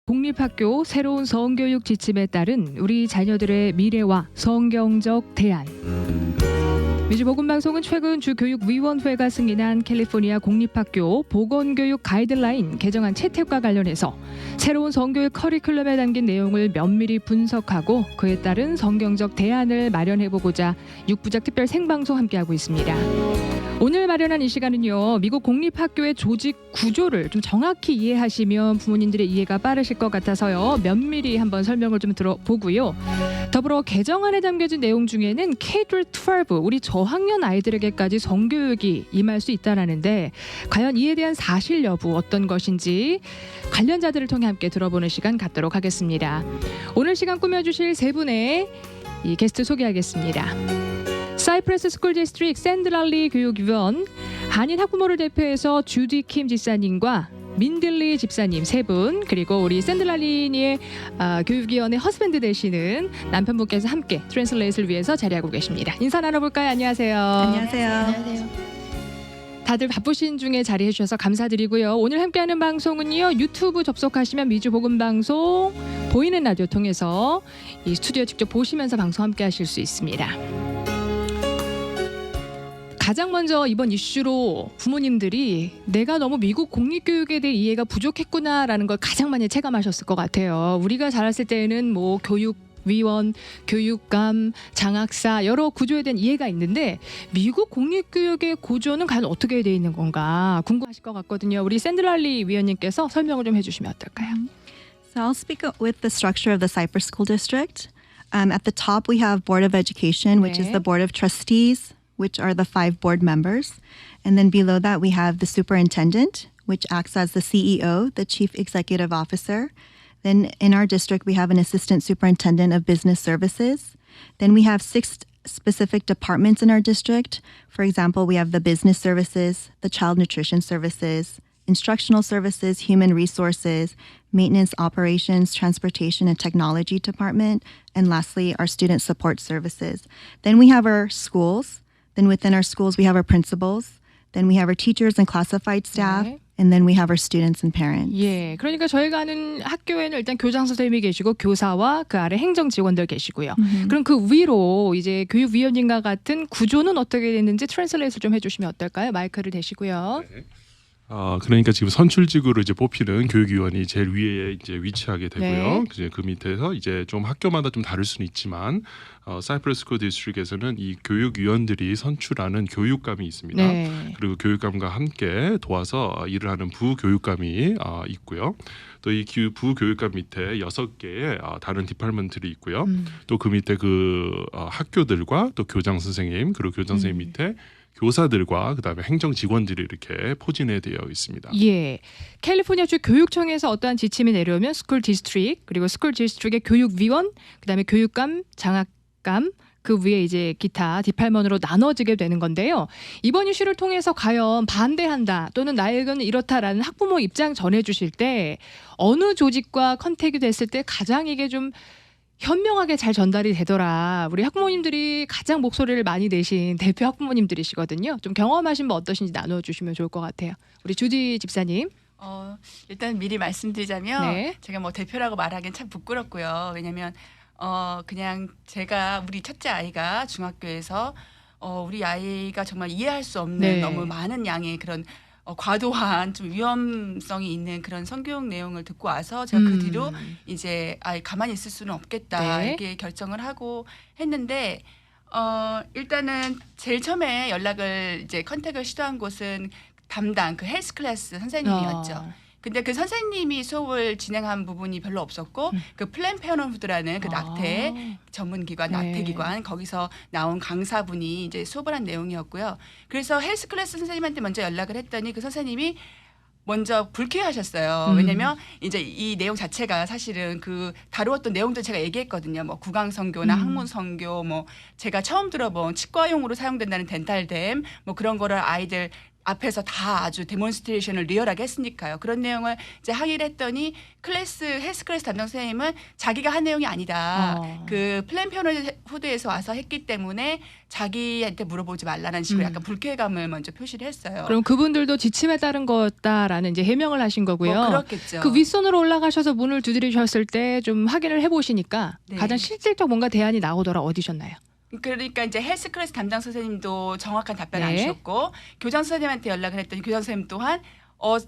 공립학교 새로운 성교육 지침에 따른 우리 자녀들의 미래와 성경적 대안. 미주보건방송은 최근 주교육위원회가 승인한 캘리포니아 공립학교 보건교육 가이드라인 개정안 채택과 관련해서 새로운 성교육 커리큘럼에 담긴 내용을 면밀히 분석하고 그에 따른 성경적 대안을 마련해보고자 6부작 특별 생방송 함께하고 있습니다. 오늘 마련한 이 시간은요, 미국 공립학교의 조직 구조를 좀 정확히 이해하시면 부모님들의 이해가 빠르실 것 같아서요, 면밀히 한번 설명을 좀 들어보고요. 더불어 개정안에 담겨진 내용 중에는 K-12 우리 저학년 아이들에게까지 성교육이 임할 수 있다라는데 과연 이에 대한 사실 여부 어떤 것인지 관련자들을 통해 함께 들어보는 시간 갖도록 하겠습니다. 오늘 시간 꾸며주실 세 분의 이 게스트 소개하겠습니다. 사이프러스 스쿨 디스트릭트 샌드랄리 교육위원, 한인 학부모를 대표해서 주디 킴 집사님과 민들리 집사님 세 분, 그리고 우리 샌드랄리니의 교육위원회 허스밴드 되시는 남편분께서 함께 트랜슬레이트를 위해서 자리하고 계십니다. 인사 나눠볼까요? 안녕하세요. 안녕하세요. 안녕하세요. 다들 바쁘신 중에 자리해 주셔서 감사드리고요. 오늘 함께하는 방송은요, 유튜브 접속하시면 미주복음방송 보이는 라디오 통해서 이 스튜디오 직접 보시면서 방송 함께하실 수 있습니다. 가장 먼저 이번 이슈로 부모님들이 내가 너무 미국 공립교육에 대해 이해가 부족했구나라는 걸 가장 많이 체감하셨을 것 같아요. 우리가 자랐을 때는 뭐 교육위원, 교육감, 장학사 여러 구조에 대한 이해가 있는데 미국 공립교육의 구조는 과연 어떻게 되어 있는 건가 궁금하실 것 같거든요. 우리 샌드랄리 위원님께서 설명을 좀 해주시면 어떨까요? So I'll speak with the structure of the Cypress School District. At the top, we have Board of Education, which is the Board of Trustees, which are the 5 board members. And then below that, we have the superintendent, which acts as the CEO, the chief executive officer. Then in our district, we have an assistant superintendent of business services. Then we have 6 specific departments in our district. For example, we have the business services, the child nutrition services, instructional services, human resources, maintenance operations, transportation and technology department, and lastly, our student support services. Then we have our schools. Then within our schools, we have our principals. Then we have our teachers and classified staff. 네. And then we have our students and parents. 예, 그러니까 저희가 아는 학교에는 일단 교장 선생님이 계시고 교사와 그 아래 행정 직원들 계시고요. 그럼 그 위로 이제 교육위원님과 같은 구조는 어떻게 됐는지 트랜슬레이트를 좀 해주시면 어떨까요? 마이크를 대시고요. 네. 그러니까 지금 선출직으로 이제 뽑히는 교육위원이 제일 위에 이제 위치하게 되고요. 네. 이제 그 밑에서 이제 좀 학교마다 좀 다를 수는 있지만 사이프러스 스쿨 디스트릭트에서는 이 교육위원들이 선출하는 교육감이 있습니다. 네. 그리고 교육감과 함께 도와서 일을 하는 부교육감이 있고요. 또 이 부교육감 밑에 6개의 다른 디파트먼트들이 있고요. 또 그 밑에 그 학교들과 또 교장 선생님, 그리고 교장 선생님 밑에 교사들과 그다음에 행정 직원들이 이렇게 포진해 되어 있습니다. 예, 캘리포니아주 교육청에서 어떠한 지침이 내려오면 스쿨 디스트릭트, 그리고 스쿨 디스트릭트의 교육위원, 그다음에 교육감, 장학감, 그 위에 이제 기타 디팔먼으로 나눠지게 되는 건데요. 이번 이슈를 통해서 과연 반대한다 또는 나의 의견은 이렇다라는 학부모 입장 전해주실 때 어느 조직과 컨택이 됐을 때 가장 이게 좀 현명하게 잘 전달이 되더라. 우리 학부모님들이 가장 목소리를 많이 내신 대표 학부모님들이시거든요. 좀 경험하신 분 어떠신지 나눠주시면 좋을 것 같아요. 우리 주디 집사님. 일단 미리 말씀드리자면 네. 제가 뭐 대표라고 말하기는 참 부끄럽고요. 왜냐하면 그냥 제가 우리 첫째 아이가 중학교에서 우리 아이가 정말 이해할 수 없는 네. 너무 많은 양의 그런 과도한 좀 위험성이 있는 그런 성교육 내용을 듣고 와서 제가 그 뒤로 이제 가만히 있을 수는 없겠다 네. 이렇게 결정을 하고 했는데 일단은 제일 처음에 연락을 이제 컨택을 시도한 곳은 담당 그 헬스 클래스 선생님이었죠. 근데 그 선생님이 수업을 진행한 부분이 별로 없었고 그 플랜 페어넌후드라는 그 낙태 전문기관, 네. 낙태기관 거기서 나온 강사분이 이제 수업을 한 내용이었고요. 그래서 헬스 클래스 선생님한테 먼저 연락을 했더니 그 선생님이 먼저 불쾌하셨어요. 왜냐면 이제 이 내용 자체가 사실은 그 다루었던 내용도 제가 얘기했거든요. 뭐 구강성교나 항문성교, 뭐 제가 처음 들어본 치과용으로 사용된다는 덴탈댐, 뭐 그런 거를 앞에서 다 아주 데몬스트레이션을 리얼하게 했으니까요. 그런 내용을 이제 항의를 했더니 헬스 클래스 담당 선생님은 자기가 한 내용이 아니다. 그 플랜 페어후드에서 와서 했기 때문에 자기한테 물어보지 말라는 식으로 약간 불쾌감을 먼저 표시를 했어요. 그럼 그분들도 지침에 따른 거다라는 이제 해명을 하신 거고요. 뭐 그렇겠죠. 그 윗선으로 올라가셔서 문을 두드리셨을 때 좀 확인을 해보시니까 네. 가장 실질적 뭔가 대안이 나오더라 어디셨나요? 그러니까 이제 헬스 클래스 담당 선생님도 정확한 답변을 안 네. 주셨고 교장 선생님한테 연락을 했더니 교장 선생님 또한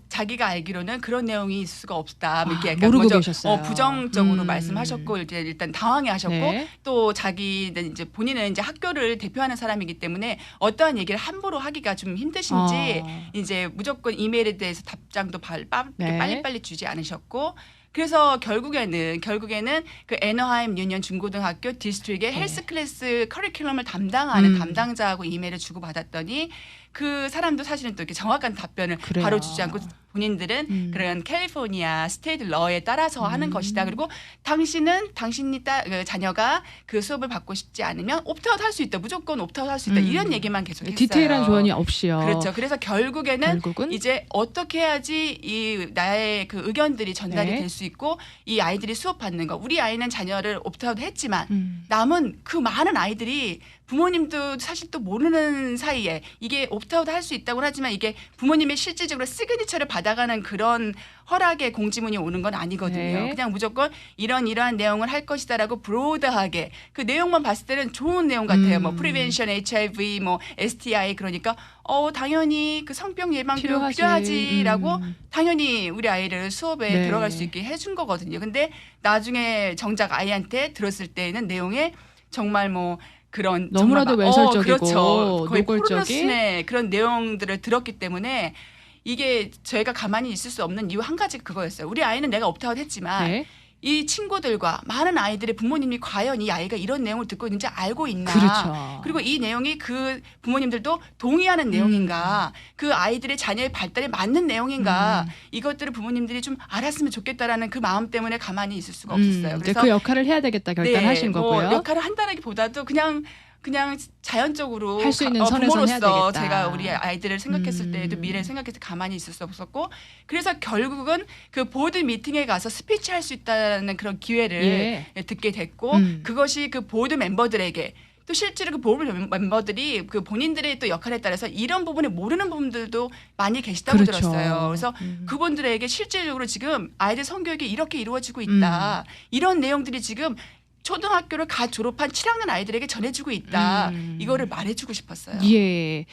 자기가 알기로는 그런 내용이 있을 수가 없다. 뭐 이렇게 약간 모르고 먼저 계셨어요. 부정적으로 말씀하셨고 일단 당황해하셨고 네. 또 자기는 이제 본인은 이제 학교를 대표하는 사람이기 때문에 어떠한 얘기를 함부로 하기가 좀 힘드신지 이제 무조건 이메일에 대해서 답장도 네. 빨리빨리 주지 않으셨고. 그래서 결국에는 그 애너하임 유니언 중고등학교 디스트릭의 헬스 클래스 커리큘럼을 담당하는 담당자하고 이메일을 주고받았더니 그 사람도 사실은 또 이렇게 정확한 답변을 그래요. 바로 주지 않고 본인들은 그런 캘리포니아 스테이트 러에 따라서 하는 것이다. 그리고 당신이 자녀가 그 수업을 받고 싶지 않으면 옵트아웃 할 수 있다. 무조건 옵트아웃 할 수 있다. 이런 얘기만 계속 했어요. 디테일한 조언이 없이요. 그렇죠. 그래서 결국은 이제 어떻게 해야지 나의 그 의견들이 전달이 네. 될 수 있고 이 아이들이 수업 받는 거. 우리 아이는 자녀를 옵트아웃 했지만 남은 그 많은 아이들이 부모님도 사실 또 모르는 사이에 이게 옵트아웃 할 수 있다고 하지만 이게 부모님의 실질적으로 시그니처를 받아가는 그런 허락의 공지문이 오는 건 아니거든요. 네. 그냥 무조건 이러한 내용을 할 것이다라고 브로드하게 그 내용만 봤을 때는 좋은 내용 같아요. 뭐 프리벤션, HIV, 뭐 STI 그러니까 당연히 그 성병 예방도 필요하지라고 당연히 우리 아이를 수업에 네. 들어갈 수 있게 해준 거거든요. 근데 나중에 정작 아이한테 들었을 때는 내용에 정말 뭐 그런 너무나도 정말 외설적이고 그렇죠. 거의 노골적인 포르노스의 그런 내용들을 들었기 때문에 이게 저희가 가만히 있을 수 없는 이유 한 가지 그거였어요. 우리 아이는 내가 옵트아웃 했지만 네. 이 친구들과 많은 아이들의 부모님이 과연 이 아이가 이런 내용을 듣고 있는지 알고 있나. 그렇죠. 그리고 이 내용이 그 부모님들도 동의하는 내용인가. 그 아이들의 자녀의 발달에 맞는 내용인가. 이것들을 부모님들이 좀 알았으면 좋겠다라는 그 마음 때문에 가만히 있을 수가 없었어요. 이제 그 역할을 해야 되겠다 결단하신 거고요. 뭐 역할을 한다기보다도 그냥 자연적으로 할 수 있는 선에서 해야 부모로서 되겠다. 제가 우리 아이들을 생각했을 때도 미래를 생각해서 가만히 있을 수 없었고 그래서 결국은 그 보드 미팅에 가서 스피치 할 수 있다는 그런 기회를 듣게 됐고 그것이 그 보드 멤버들에게 또 실제로 그 보드 멤버들이 그 본인들의 또 역할에 따라서 이런 부분을 모르는 분들도 많이 계시다고 그렇죠. 들었어요. 그래서 그분들에게 실질적으로 지금 아이들 성교육이 이렇게 이루어지고 있다. 이런 내용들이 지금 초등학교를 갓 졸업한 7학년 아이들에게 전해주고 있다. 이거를 말해주고 싶었어요. 예.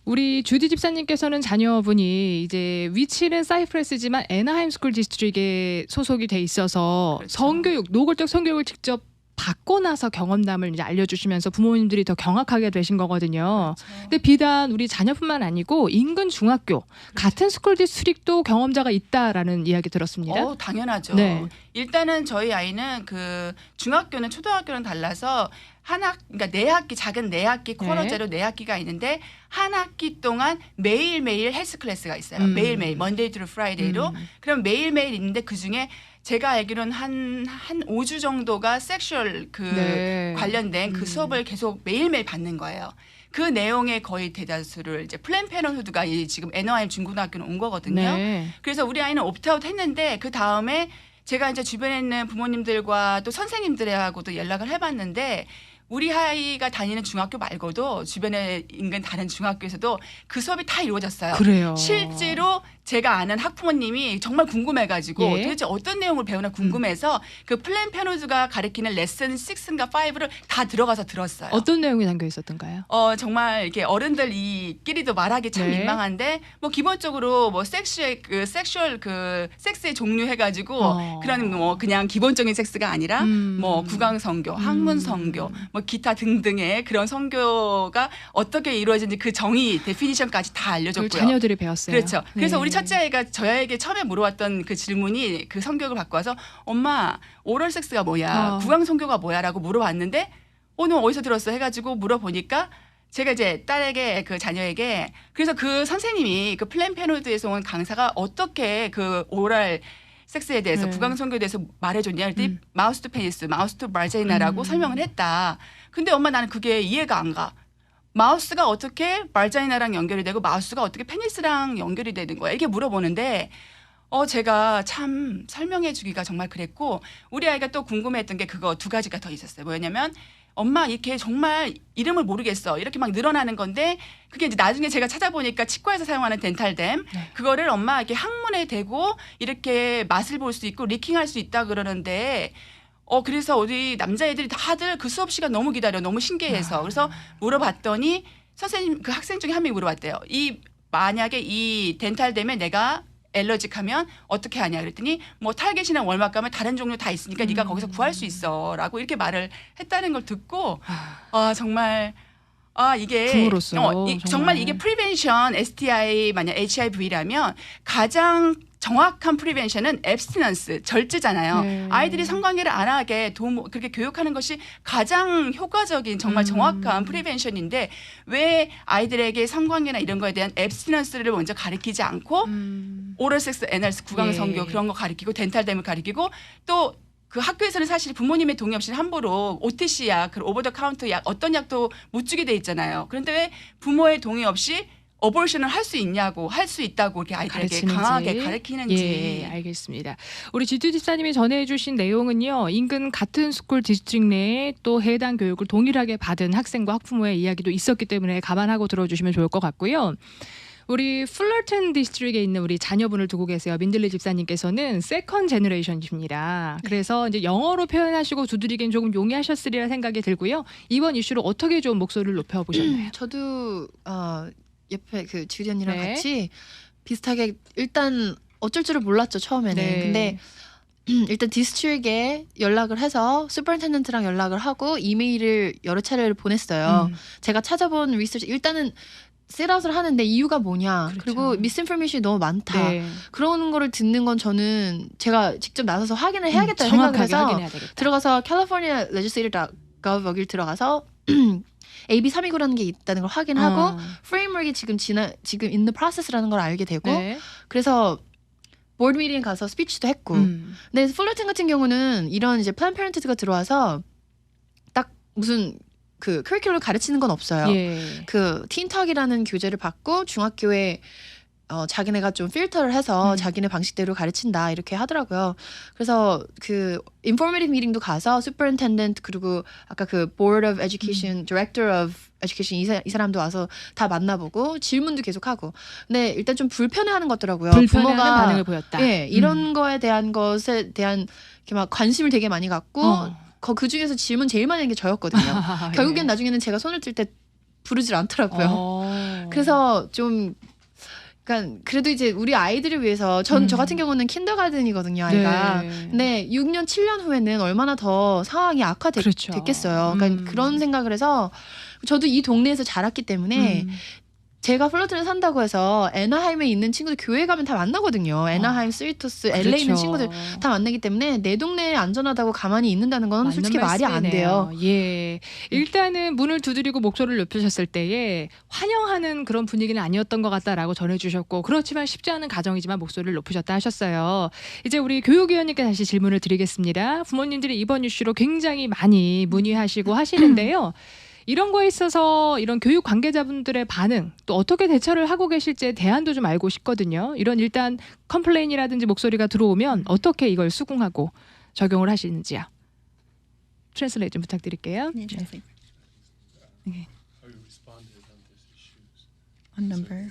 우리 주디 집사님께서는 자녀분이 이제 위치는 사이프러스지만 애나하임 스쿨 디스트릭에 소속이 돼 있어서 그렇죠. 성교육, 노골적 성교육을 직접 받고 나서 경험담을 이제 알려주시면서 부모님들이 더 경악하게 되신 거거든요. 그렇죠. 근데 비단 우리 자녀뿐만 아니고 인근 중학교 같은 스쿨 디스트릭도 경험자가 있다라는 이야기 들었습니다. 당연하죠. 네. 일단은 저희 아이는 그 중학교는 초등학교랑 달라서 그러니까 4학기 작은 4학기 쿼러제로 4학기가 있는데 한 학기 동안 매일매일 헬스 클래스가 있어요. 매일매일 먼데이 투 프라이데이로. 그럼 매일매일 있는데 그중에 제가 알기로는 한 5주 정도가 섹슈얼 관련된 그 수업을 계속 매일매일 받는 거예요. 그 내용의 거의 대다수를 이제 플랜 페넌후드가 지금 애너하임 중고등학교는 온 거거든요. 네. 그래서 우리 아이는 옵트아웃 했는데 그 다음에 제가 이제 주변에 있는 부모님들과 또 선생님들하고도 연락을 해봤는데 우리 아이가 다니는 중학교 말고도 주변에 인근 다른 중학교에서도 그 수업이 다 이루어졌어요. 그래요. 실제로 제가 아는 학부모님이 정말 궁금해가지고 도대체 어떤 내용을 배우나 궁금해서 그 플랜 페노즈가 가리키는 레슨 6인가 5를 다 들어가서 들었어요. 어떤 내용이 담겨 있었던가요? 정말 이렇게 어른들끼리도 말하기 참 민망한데 뭐 기본적으로 뭐 섹스의 종류 해가지고 그런 뭐 그냥 기본적인 섹스가 아니라 뭐 구강 성교, 학문 성교, 뭐 기타 등등의 그런 성교가 어떻게 이루어지는지 그 정의, 데피니션까지 다 알려줬고요. 자녀들이 배웠어요. 그렇죠. 그래서 우리 첫째 아이가 저에게 처음에 물어봤던 그 질문이 그 성교육을 받고 와서 엄마 오럴 섹스가 뭐야, 구강 성교가 뭐야라고 물어봤는데 너 어디서 들었어 해가지고 물어보니까 제가 이제 딸에게 그 자녀에게 그래서 그 선생님이 그 플랜 페노드에서 온 강사가 어떻게 그 오랄 섹스에 대해서 구강 성교에 대해서 말해줬냐 그랬더니 마우스 투 페니스, 마우스 투 바제이나라고 설명을 했다. 근데 엄마 나는 그게 이해가 안 가. 마우스가 어떻게 발자이나랑 연결이 되고 마우스가 어떻게 페니스랑 연결이 되는 거야. 이렇게 물어보는데 제가 참 설명해 주기가 정말 그랬고 우리 아이가 또 궁금해했던 게 그거 두 가지가 더 있었어요. 뭐였냐면 엄마 이렇게 정말 이름을 모르겠어. 이렇게 막 늘어나는 건데 그게 이제 나중에 제가 찾아보니까 치과에서 사용하는 덴탈댐 네. 그거를 엄마 이렇게 항문에 대고 이렇게 맛을 볼 수 있고 리킹할 수 있다 그러는데 그래서 어디 남자애들이 다들 그 수업 시간 너무 기다려. 너무 신기해서. 그래서 물어봤더니 선생님 그 학생 중에 한 명이 물어봤대요. 만약에 이 덴탈댐에 내가 엘러직하면 어떻게 하냐 그랬더니 뭐 타겟이나 월막 가면 다른 종류 다 있으니까 네가 거기서 구할 수 있어라고 이렇게 말을 했다는 걸 듣고 정말 이게 부모로서 정말 이게 프리벤션 STI 만약 HIV라면 가장 정확한 프리벤션은 앱스티넌스 절제잖아요. 네. 아이들이 성관계를 안 하게 그렇게 교육하는 것이 가장 효과적인 정말 정확한 프리벤션인데 왜 아이들에게 성관계나 이런 거에 대한 앱스티넌스를 먼저 가르치지 않고 오럴 섹스, 애널 구강 성교 그런 거 가르치고 덴탈댐을 가르치고 또 그 학교에서는 사실 부모님의 동의 없이 함부로 OTC 약, 오버 더 카운터 약 어떤 약도 못 주게 돼 있잖아요. 그런데 왜 부모의 동의 없이 어볼션을 할 수 있냐고 할 수 있다고 이렇게 아이들에게 가르치는지. 강하게 가르치는지. 예, 알겠습니다. 우리 지투 집사님이 전해주신 내용은요. 인근 같은 스쿨 디스트릭 내에 또 해당 교육을 동일하게 받은 학생과 학부모의 이야기도 있었기 때문에 감안하고 들어주시면 좋을 것 같고요. 우리 풀러튼 디스트릭에 있는 우리 자녀분을 두고 계세요. 민들리 집사님께서는 세컨 제너레이션이십니다. 그래서 이제 영어로 표현하시고 두드리기엔 조금 용이하셨으리라 생각이 들고요. 이번 이슈로 어떻게 좀 목소리를 높여보셨나요? 저도 옆에 그 주리 언니랑 네. 같이 비슷하게 일단 어쩔 줄을 몰랐죠 처음에는. 네. 근데 일단 디스트릭에 연락을 해서 슈퍼인텐던트랑 연락을 하고 이메일을 여러 차례를 보냈어요. 제가 찾아본 리서치 일단은 셋아웃을 하는데 이유가 뭐냐. 그렇죠. 그리고 미스인포메이션이 너무 많다. 네. 그런 거를 듣는 건 저는 제가 직접 나서서 확인을 해야겠다는 생각을 정확하게 해서 확인해야 되겠다. 들어가서 California Legislator.gov 여기를 들어가서 AB 329라는 게 있다는 걸 확인하고 프레임워크가 지금 in the process라는 걸 알게 되고 네. 그래서 보드 미팅 가서 스피치도 했고 근데 풀러튼 같은 경우는 이런 이제 플랜 페런트가 들어와서 딱 무슨 그 커리큘럼을 가르치는 건 없어요. 예. 그 틴턱이라는 교재를 받고 중학교에 자기네가 좀 필터를 해서 자기네 방식대로 가르친다 이렇게 하더라고요. 그래서 그 인포메이티브 미팅도 가서 슈퍼인텐던트 그리고 아까 그 보드 오브 에듀케이션 디렉터 오브 에듀케이션 이 사람도 와서 다 만나보고 질문도 계속하고. 근데 일단 좀 불편해하는 것 같더라고요. 불편해하는 부모가 반응을 보였다. 예, 이런 거에 대한 것에 대한 이렇게 막 관심을 되게 많이 갖고 그 중에서 질문 제일 많이 하는 게 저였거든요. 결국엔 나중에는 제가 손을 들 때 부르질 않더라고요. 그래서 좀 그러니까 그래도 이제 우리 아이들을 위해서 저 같은 경우는 킨더가든이거든요, 아이가. 네. 근데 6년, 7년 후에는 얼마나 더 상황이 그렇죠. 됐겠어요. 그러니까 그런 생각을 해서 저도 이 동네에서 자랐기 때문에 제가 플러튼에 산다고 해서 애나하임에 있는 친구들 교회 가면 다 만나거든요. 애나하임, 스위토스, LA 있는 친구들 다 만나기 때문에 내 동네에 안전하다고 가만히 있는다는 건 솔직히 말이 안 돼요. 예, 일단은 문을 두드리고 목소리를 높이셨을 때에 환영하는 그런 분위기는 아니었던 것 같다라고 전해주셨고 그렇지만 쉽지 않은 가정이지만 목소리를 높이셨다 하셨어요. 이제 우리 교육위원님께 다시 질문을 드리겠습니다. 부모님들이 이번 이슈로 굉장히 많이 문의하시고 하시는데요. 이런 거에 있어서 이런 교육 관계자분들의 반응 또 어떻게 대처를 하고 계실지에 대안도 좀 알고 싶거든요. 이런 일단 컴플레인이라든지 목소리가 들어오면 어떻게 이걸 수긍하고 적용을 하시는지요. 트랜슬레이트 좀 부탁드릴게요. Yeah, translate. Okay. On number.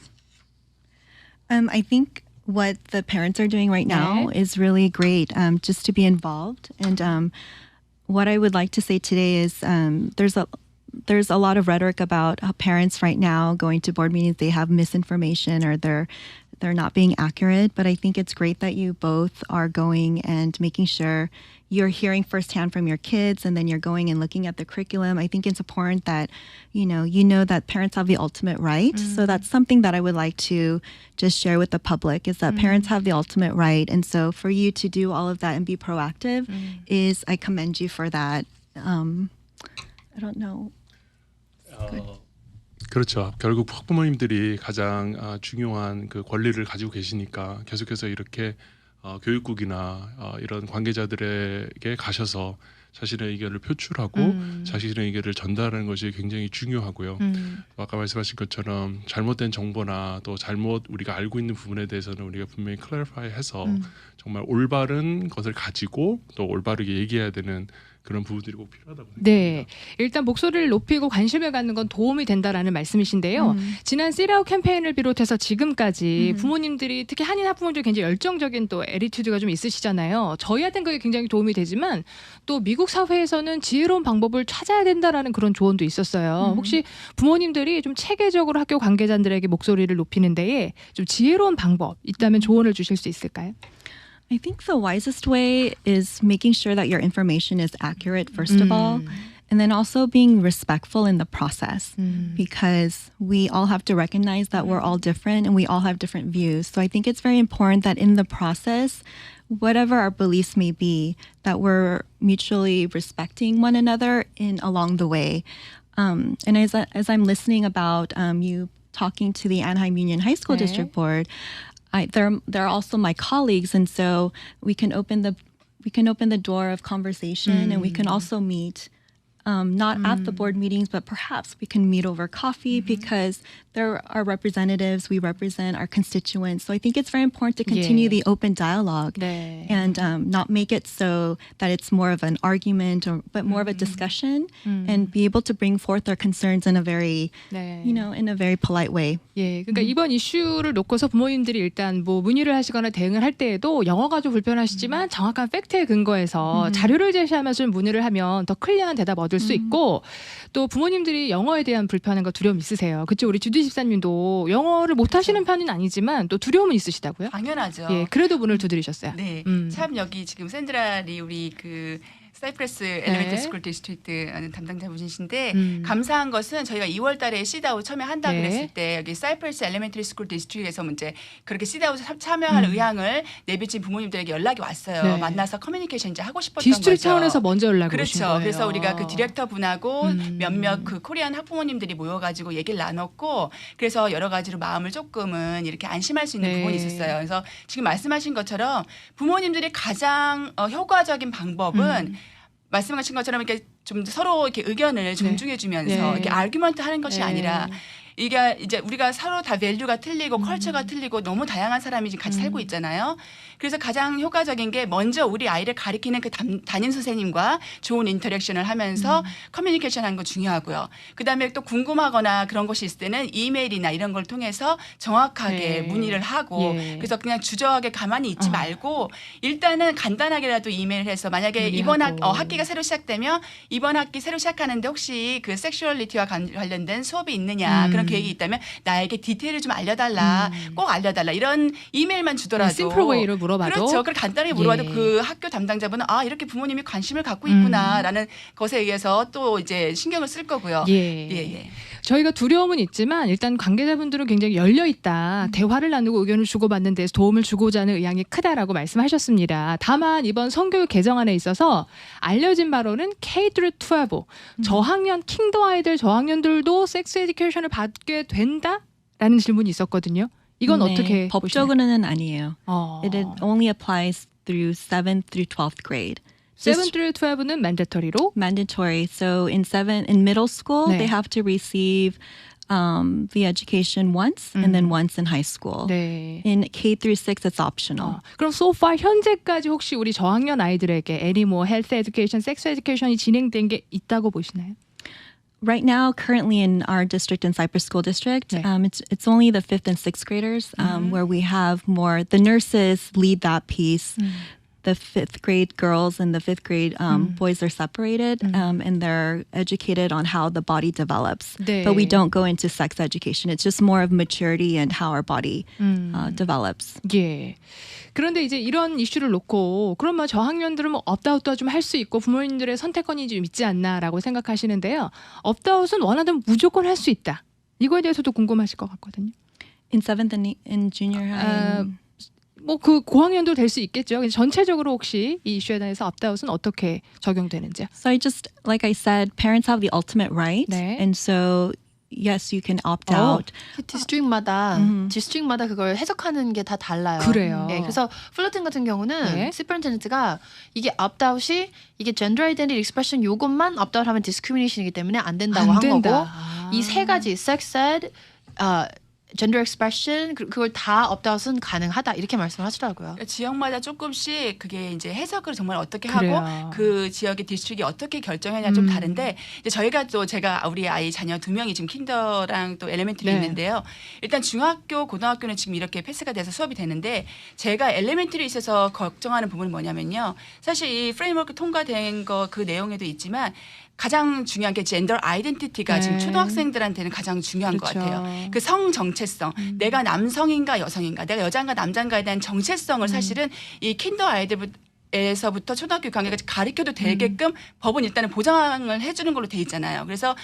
I think what the parents are doing right now is really great. Just to be involved, and what I would like to say today is there's a lot of rhetoric about how parents right now going to board meetings, they have misinformation or they're not being accurate. But I think it's great that you both are going and making sure you're hearing firsthand from your kids, and then you're going and looking at the curriculum. I think it's important that you know that parents have the ultimate right. So that's something that I would like to just share with the public is that parents have the ultimate right. And so for you to do all of that and be proactive is I commend you for that. I don't know. 그렇죠. 결국 학부모님들이 가장 중요한 그 권리를 가지고 계시니까 계속해서 이렇게 교육국이나 이런 관계자들에게 가셔서 자신의 의견을 표출하고 자신의 의견을 전달하는 것이 굉장히 중요하고요. 아까 말씀하신 것처럼 잘못된 정보나 또 잘못 우리가 알고 있는 부분에 대해서는 우리가 분명히 클래리파이해서 정말 올바른 것을 가지고 또 올바르게 얘기해야 되는 그런 부분들이 꼭 필요하다고 생각합니다. 네, 일단 목소리를 높이고 관심을 갖는 건 도움이 된다라는 말씀이신데요. 지난 씨라우 캠페인을 비롯해서 지금까지 부모님들이 특히 한인 학부모들 굉장히 열정적인 또 애리튜드가 좀 있으시잖아요. 저희한테는 그게 굉장히 도움이 되지만 또 미국 사회에서는 지혜로운 방법을 찾아야 된다라는 그런 조언도 있었어요. 혹시 부모님들이 좀 체계적으로 학교 관계자들에게 목소리를 높이는 데에 좀 지혜로운 방법 있다면 조언을 주실 수 있을까요? I think the wisest way is making sure that your information is accurate, first of all, and then also being respectful in the process because we all have to recognize that we're all different and we all have different views. So I think it's very important that in the process, whatever our beliefs may be, that we're mutually respecting one another along the way. And as I'm listening about you talking to the Anaheim Union High School District Board, they're also my colleagues, and so we can open the door of conversation, and we can also meet. Not at the board meetings, but perhaps we can meet over coffee because they're our representatives. We represent our constituents. So I think it's very important to continue the open dialogue and not make it so that it's more of an argument, but more of a discussion and be able to bring forth their concerns in a very, in a very polite way. 예, 그러니까 이번 이슈를 놓고서 부모님들이 일단 뭐 문의를 하시거나 대응을 할 때에도 영어가 좀 불편하시지만 정확한 팩트에 근거해서 자료를 제시하면서 좀 문의를 하면 더 클리어한 대답 얻을 수 있고 또 부모님들이 영어에 대한 불편함과 두려움 있으세요. 그렇죠? 우리 주디 집사님도 영어를 못하시는 편은 아니지만 또 두려움은 있으시다고요? 당연하죠. 예, 그래도 문을 두드리셨어요. 네, 참 여기 지금 샌드라리 우리 그 사이프러스 엘리멘터리 스쿨 디스트릭트 담당자 분이신데 감사한 것은 저희가 2월 달에 시다웃 처음에 한다 그랬을 때 여기 사이프러스 엘리멘터리 스쿨 디스트릭트에서 문제 그렇게 시다웃에 참여할 의향을 내비친 부모님들에게 연락이 왔어요. 만나서 커뮤니케이션 이제 하고 싶었던 디스트릭트 거죠. 차원에서 먼저 연락을 오신 그렇죠. 거예요. 그래서 우리가 그 디렉터 분하고 몇몇 그 코리안 학부모님들이 모여가지고 얘기를 나눴고 그래서 여러 가지로 마음을 조금은 이렇게 안심할 수 있는 부분이 있었어요. 그래서 지금 말씀하신 것처럼 부모님들이 가장 효과적인 방법은 말씀하신 것처럼 이렇게 좀 서로 이렇게 의견을 존중해주면서 이렇게 아규먼트 하는 것이 아니라 이게 이제 우리가 서로 다 밸류가 틀리고 컬처가 틀리고 너무 다양한 사람이 지금 같이 살고 있잖아요. 그래서 가장 효과적인 게 먼저 우리 아이를 가리키는 그 담임 선생님과 좋은 인터랙션을 하면서 커뮤니케이션 하는 거 중요하고요. 그다음에 또 궁금하거나 그런 것이 있을 때는 이메일이나 이런 걸 통해서 정확하게 문의를 하고 그래서 그냥 주저하게 가만히 있지 말고 일단은 간단하게라도 이메일을 해서 만약에 이번 학기가 새로 시작되면 이번 학기 새로 시작하는데 혹시 그 섹슈얼리티와 관련된 수업이 있느냐 그런 계획이 있다면 나에게 디테일을 좀 알려달라 꼭 알려달라 이런 이메일만 주더라도 심플웨이로 물어봐도 그렇죠. 그걸 간단하게 물어봐도 그 학교 담당자분은 아 이렇게 부모님이 관심을 갖고 있구나라는 것에 의해서 또 이제 신경을 쓸 거고요. 저희가 두려움은 있지만 일단 관계자분들은 굉장히 열려 있다. 대화를 나누고 의견을 주고받는 데서 도움을 주고자 하는 의향이 크다라고 말씀하셨습니다. 다만 이번 성교육 개정안에 있어서 알려진 바로는 K-12 저학년 킹더 아이들 저학년들도 섹스 에듀케이션을 받게 된다라는 질문이 있었거든요. 이건 어떻게 법적으로는 아니에요. It only applies through 7th through 12th grade. 7 through 12는 mandatory로 mandatory. So in middle school, they have to receive the education once and then once in high school. In K through 6, it's optional. 그럼 so far 현재까지 혹시 우리 저학년 아이들에게 any more health education, sex education이 진행된 게 있다고 보시나요? Right now, currently in our district, in Cypress School District, it's only the 5th and 6th graders where we have more. The nurses lead that piece. The 5th grade girls and the 5th grade boys are separated and they're educated on how the body develops. But we don't go into sex education. It's just more of maturity and how our body develops. 예. 그런데 이제 이런 이슈를 놓고 그러면 저학년들은 뭐 업다웃도 좀 할 수 있고 부모님들의 선택권이 좀 있지 않나라고 생각하시는데요. 업다웃은 원하면 무조건 할 수 있다. 이거에 대해서도 궁금하실 것 같거든요. In 7th and in junior high. 뭐 그 고학년도 될 수 있겠죠. 전체적으로 혹시 이 이슈에 대해서 업다웃은 어떻게 적용되는지요? So like I said, parents have the ultimate right. And so yes, you can opt out. 디스트릭마다 그걸 해석하는 게 다 달라요. 그래요. 네, 그래서 플러팅 같은 경우는 네. 슈퍼인텐던트가 이게 opt-out이 이게 젠더 아이덴티티 익스프레션 요것만 opt-out하면 디스크리미네이션이기 때문에 안 된다고 한 거고 이 세 가지 sex ed, gender expression 그걸 다 opt-out은 가능하다 이렇게 말씀을 하시더라고요. 지역마다 조금씩 그게 이제 해석을 정말 어떻게 그래요. 하고 그 지역의 디스트릭이 어떻게 결정하냐 좀 다른데 이제 저희가 또 제가 우리 아이 자녀 2명이 지금 킨더랑 또 엘레멘터리 네. 있는데요. 일단 중학교, 고등학교는 지금 이렇게 패스가 돼서 수업이 되는데 제가 엘레멘터리에 있어서 걱정하는 부분은 뭐냐면요. 사실 이 프레임워크 통과된 거 그 내용에도 있지만 가장 중요한 게 젠더 아이덴티티가 네. 지금 초등학생들한테는 가장 중요한 그렇죠. 것 같아요. 그 성 정체성, 내가 남성인가 여성인가, 내가 여자인가 남자인가에 대한 정체성을 사실은 이 킨더 아이들에서부터 초등학교 6학년까지 가르쳐도 되게끔 법은 일단은 보장을 해주는 걸로 돼 있잖아요. 그래서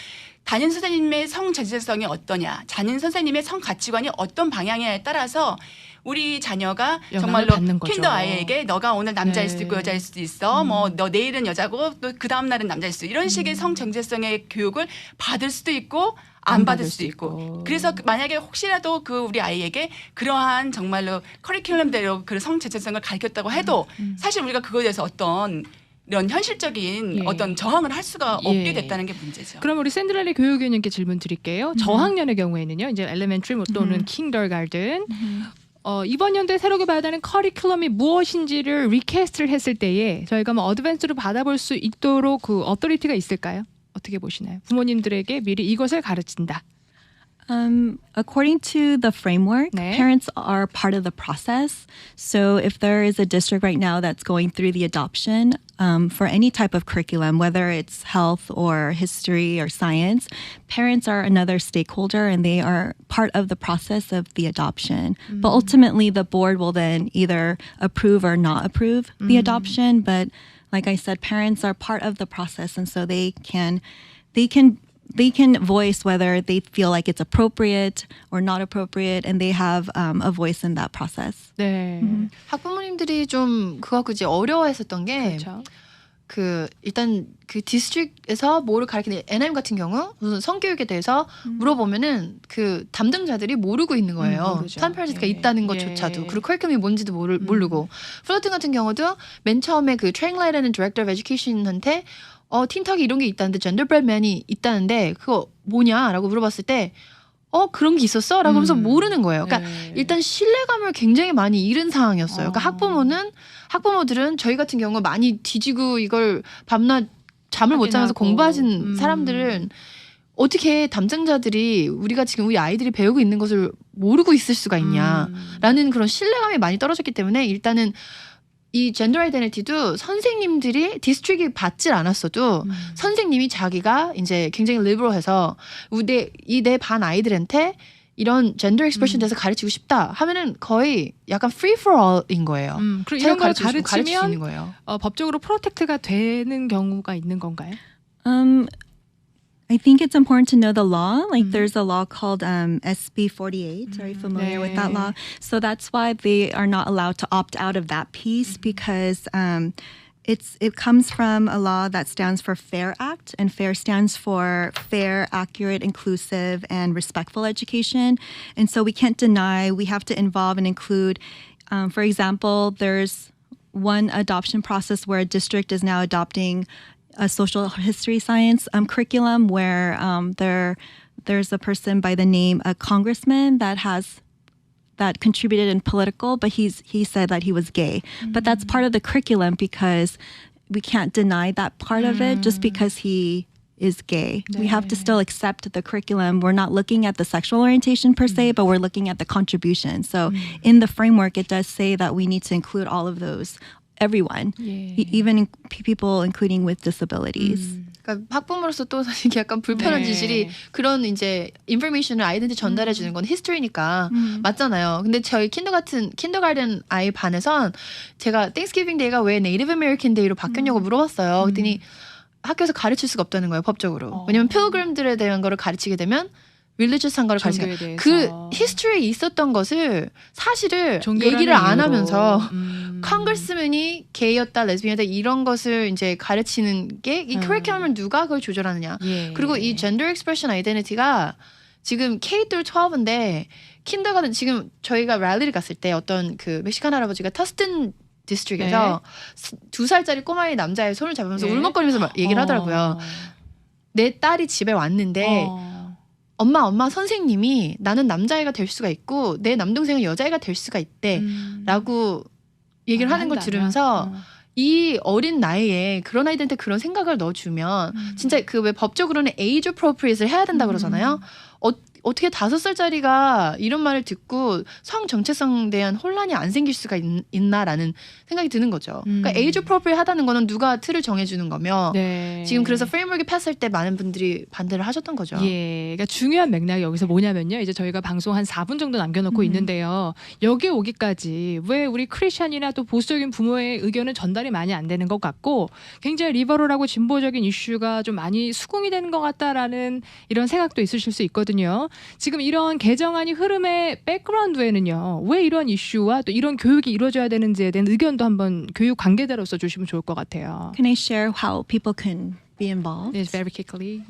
담임 선생님의 성 정체성이 어떠냐, 담임 선생님의 성 가치관이 어떤 방향에 따라서 우리 자녀가 영향을 정말로 받는 거죠. 킨더 아이에게 너가 오늘 남자일 네. 수도 있고 여자일 수도 있어. 뭐 너 내일은 여자고 또 그 다음 날은 남자일 수도 있고 이런 식의 성 정체성의 교육을 받을 수도 있고 안 받을 수도 있고. 그래서 만약에 혹시라도 그 우리 아이에게 그러한 정말로 커리큘럼대로 그 성 정체성을 가르쳤다고 해도 사실 우리가 그거에 대해서 어떤 이런 현실적인 예. 어떤 저항을 할 수가 예. 없게 됐다는 게 문제죠. 그럼 우리 샌들렐리 교육위원님께 질문 드릴게요. 저학년의 경우에는요. 이제 엘레멘터리 또는 킹더가든 이번 연도에 새롭게 받아는 커리큘럼이 무엇인지를 리퀘스트를 했을 때에 저희가 뭐 어드밴스로 받아볼 수 있도록 그 어토리티가 있을까요? 어떻게 보시나요? 부모님들에게 미리 이것을 가르친다. According to the framework, 네. parents are part of the process. So if there is a district right now that's going through the adoption for any type of curriculum, whether it's health or history or science, parents are another stakeholder and they are part of the process of the adoption. But ultimately, the board will then either approve or not approve the adoption. But like I said, parents are part of the process, and so they can voice whether they feel like it's appropriate or not appropriate, and they have a voice in that process. 네. 학부모님들이 좀 그거 그지 어려워했었던 게 그렇죠. 그 일단 그 디스트릭에서 뭐를 가르치는 NM 같은 경우 무슨 성교육에 대해서 물어보면은 그 담당자들이 모르고 있는 거예요. 모르죠. 탄페르스가 예. 있다는 것조차도 예. 그리고 커리큘럼이 뭔지도 모르고 플러팅 같은 경우도 맨 처음에 그 트레잉라이라는 디렉터 오브 에듀케이션한테 틴턱이 이런 게 있다는데 젠더브레드맨이 있다는데 그거 뭐냐라고 물어봤을 때 그런 게 있었어? 라고 하면서 모르는 거예요. 그러니까 네. 일단 신뢰감을 굉장히 많이 잃은 상황이었어요. 그러니까 학부모들은 저희 같은 경우 많이 뒤지고 이걸 밤낮 잠을 못 자면서 확인하고. 공부하신 사람들은 어떻게 담당자들이 우리가 지금 우리 아이들이 배우고 있는 것을 모르고 있을 수가 있냐라는 그런 신뢰감이 많이 떨어졌기 때문에 일단은 이 젠더 아이덴티티도 선생님들이 디스트릭이 받질 않았어도 선생님이 자기가 이제 굉장히 리버럴해서 내 반 아이들한테 이런 젠더 익스프레션에 대해서 가르치고 싶다 하면은 거의 약간 free for all인 거예요. 그리고 이런 걸 가르칠 수 있는 가르치면 거예요. 법적으로 프로텍트가 되는 경우가 있는 건가요? I think it's important to know the law. Like there's a law called SB 48. Are you familiar with that law? So that's why they are not allowed to opt out of that piece because it comes from a law that stands for FAIR Act, and FAIR stands for fair, accurate, inclusive, and respectful education. And so we can't deny, we have to involve and include, for example, there's one adoption process where a district is now adopting a social history science curriculum where there's a person by the name, a congressman that contributed in political, but he said that he was gay. But that's part of the curriculum because we can't deny that part of it just because he is gay. We have to still accept the curriculum. We're not looking at the sexual orientation per se, but we're looking at the contribution. So in the framework, it does say that we need to include all of those, everyone, even people including with disabilities. 그러니까 학부모로서 또 사실 약간 불편한 네. 지질이 그런 이제 인포메이션을 아이들한테 전달해 주는 건 히스토리니까 맞잖아요. 근데 저희 킨더가든 아이 반에선 제가 땡스기빙 데이가 왜 네이티브 아메리칸 데이로 바뀌었냐고 물어봤어요. 그랬더니 학교에서 가르칠 수가 없다는 거예요, 법적으로. 왜냐면 필그림들에 대한 거를 가르치게 되면 릴리지어스한 거를 가르치는 종교에 그 대해서. 히스토리에 있었던 것을 사실을 종교라는 얘기를 안 이유로. 하면서 컨그레스맨이 게이였다 레즈비언이다 이런 것을 이제 가르치는 게 이 커리큘럼을 누가 그걸 조절하느냐. 예. 그리고 이 젠더 익스프레션 아이덴티티가 지금 K-12인데 킨더가든 지금 저희가 랠리를 갔을 때 어떤 그 멕시칸 할아버지가 터스튼 디스트릭에서 2살짜리 꼬마의 남자의 손을 잡으면서 네. 울먹거리면서 막 얘기를 하더라고요. 내 딸이 집에 왔는데 엄마 선생님이 나는 남자애가 될 수가 있고 내 남동생은 여자애가 될 수가 있대 라고 얘기를 하는 걸 들으면서 이 어린 나이에 그런 아이들한테 그런 생각을 넣어주면 진짜 그 왜 법적으로는 age appropriate을 해야 된다 그러잖아요. 어떻게 5살짜리가 이런 말을 듣고 성 정체성에 대한 혼란이 안 생길 수가 있나라는 생각이 드는 거죠. 그러니까 age appropriate 하다는 거는 누가 틀을 정해주는 거며 네. 지금 그래서 프레임워크가 패스할 때 많은 분들이 반대를 하셨던 거죠. 예, 그러니까 중요한 맥락이 여기서 뭐냐면요. 이제 저희가 방송 한 4분 정도 남겨놓고 있는데요. 여기 오기까지 왜 우리 크리스천이나 또 보수적인 부모의 의견은 전달이 많이 안 되는 것 같고 굉장히 리버럴하고 진보적인 이슈가 좀 많이 수긍이 되는 것 같다라는 이런 생각도 있으실 수 있거든요. 지금 이런 개정안이 흐름의 백그라운드에는요. 왜 이런 이슈와 또 이런 교육이 이루어져야 되는지에 대한 의견도 한번 교육 관계자로서 주시면 좋을 것 같아요. Can I share how people can be involved? Yes, very quickly.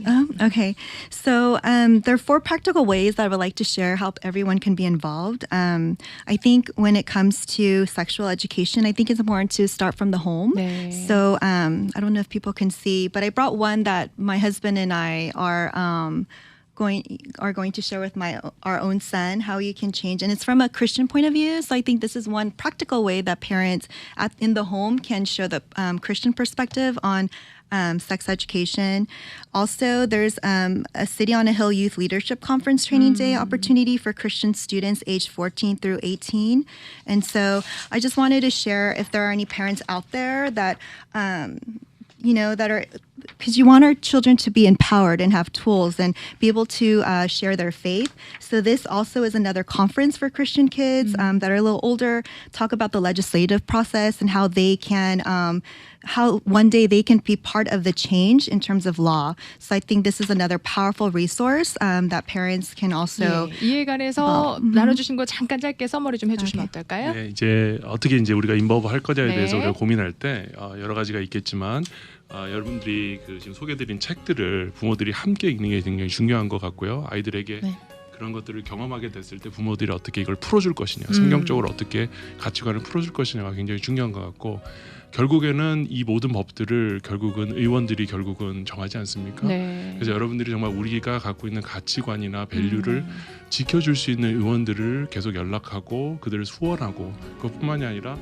Okay, so there are 4 practical ways that I would like to share how everyone can be involved. I think when it comes to sexual education, I think it's important to start from the home. 네. So I don't know if people can see, but I brought one that my husband and I are going to share with our own son how you can change, and it's from a Christian point of view. So I think this is one practical way that parents in the home can show the Christian perspective on sex education. Also, there's a City on a Hill Youth Leadership Conference Training Day opportunity for Christian students aged 14 through 18. And so I just wanted to share if there are any parents out there that that are, because you want our children to be empowered and have tools and be able to share their faith. So this also is another conference for Christian kids that are a little older, talk about the legislative process and how they can, how one day they can be part of the change in terms of law. So I think this is another powerful resource that parents can also. 예, 이에 관해서 나눠주신 거 잠깐 짧게 서머리 좀 해주시면 어떨까요? 네, 이제 어떻게 이제 우리가 인버브 할 거냐에 네. 대해서 우리가 고민할 때 여러 가지가 있겠지만 여러분들이 그 지금 소개드린 책들을 부모들이 함께 읽는 게 굉장히 중요한 것 같고요. 아이들에게 네. 그런 것들을 경험하게 됐을 때 부모들이 어떻게 이걸 풀어줄 것이냐, 성경적으로 어떻게 가치관을 풀어줄 것이냐가 굉장히 중요한 것 같고 결국에는 이 모든 법들을 결국은 의원들이 결국은 정하지 않습니까? 네. 그래서 여러분들이 정말 우리가 갖고 있는 가치관이나 밸류를 지켜줄 수 있는 의원들을 계속 연락하고 그들을 수원하고 그것뿐만이 아니라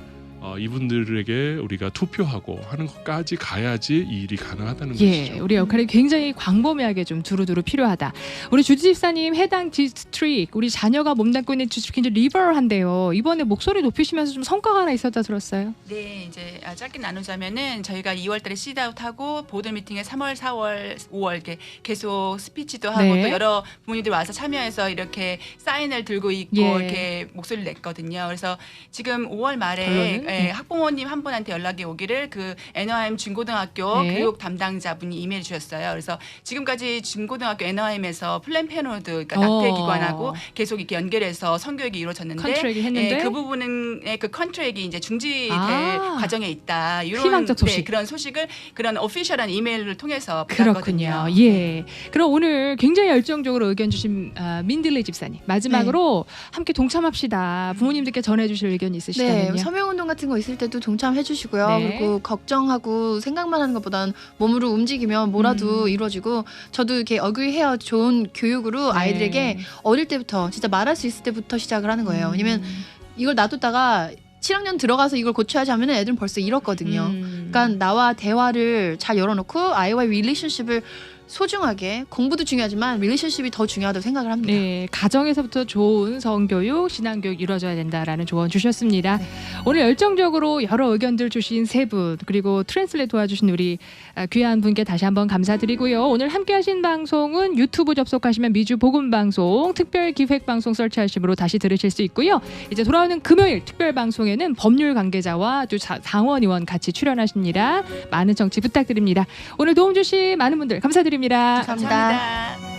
이분들에게 우리가 투표하고 하는 것까지 가야지 이 일이 가능하다는 예, 것이죠. 우리 역할이 굉장히 광범위하게 좀 두루두루 필요하다. 우리 주지 집사님 해당 디스트릭 우리 자녀가 몸담고 있는 디스트릭이 이제 리버럴한데요. 이번에 목소리 높이시면서 좀 성과가 하나 있었다 들었어요. 네, 이제 짧게 나누자면은 저희가 2월달에 시드아웃하고 보드 미팅에 3월, 4월, 5월 이렇게 계속 스피치도 하고 네. 또 여러 부모님들 와서 참여해서 이렇게 사인을 들고 있고 예. 이렇게 목소리를 냈거든요. 그래서 지금 5월 말에 결론은? 학부모님 한 분한테 연락이 오기를 그 NOIM 중고등학교 네. 교육 담당자분이 이메일 주셨어요. 그래서 지금까지 중고등학교 NOIM에서 플랜 페노드 그러니까 낙태 기관하고 계속 이렇게 연결해서 성교육이 이루어졌는데 컨트랙이 했는데 그 부분은 그 컨트랙이 이제 중지될 과정에 있다. 이런 희망적 소식. 네, 그런 소식을 그런 오피셜한 이메일을 통해서 그렇군요. 받았거든요. 예. 그럼 오늘 굉장히 열정적으로 의견 주신 민들레 집사님 마지막으로 함께 동참합시다. 부모님들께 전해주실 의견 있으시다면요. 네, 서명운동 같은 거 있을 때도 동참해 주시고요. 네. 그리고 걱정하고 생각만 하는 것보다는 몸으로 움직이면 뭐라도 이루어지고 저도 이렇게 어그리해요. 좋은 교육으로 아이들에게 어릴 때부터 진짜 말할 수 있을 때부터 시작을 하는 거예요. 왜냐면 이걸 놔뒀다가 7학년 들어가서 이걸 고쳐야지 하면 애들은 벌써 잃었거든요. 그러니까 나와 대화를 잘 열어놓고 아이와의 릴레이션십을 소중하게 공부도 중요하지만 릴레이션십이 더 중요하다고 생각을 합니다. 네, 가정에서부터 좋은 성교육, 신앙교육 이루어져야 된다라는 조언 주셨습니다. 네. 오늘 열정적으로 여러 의견들 주신 세 분 그리고 트랜슬레이트 도와주신 우리 귀한 분께 다시 한번 감사드리고요. 오늘 함께하신 방송은 유튜브 접속하시면 미주 복음방송 특별기획방송 설치하시므로 다시 들으실 수 있고요. 이제 돌아오는 금요일 특별방송에는 법률 관계자와 또 당원 의원 같이 출연하십니다. 많은 청취 부탁드립니다. 오늘 도움 주신 많은 분들 감사드립니다. 감사합니다. 감사합니다.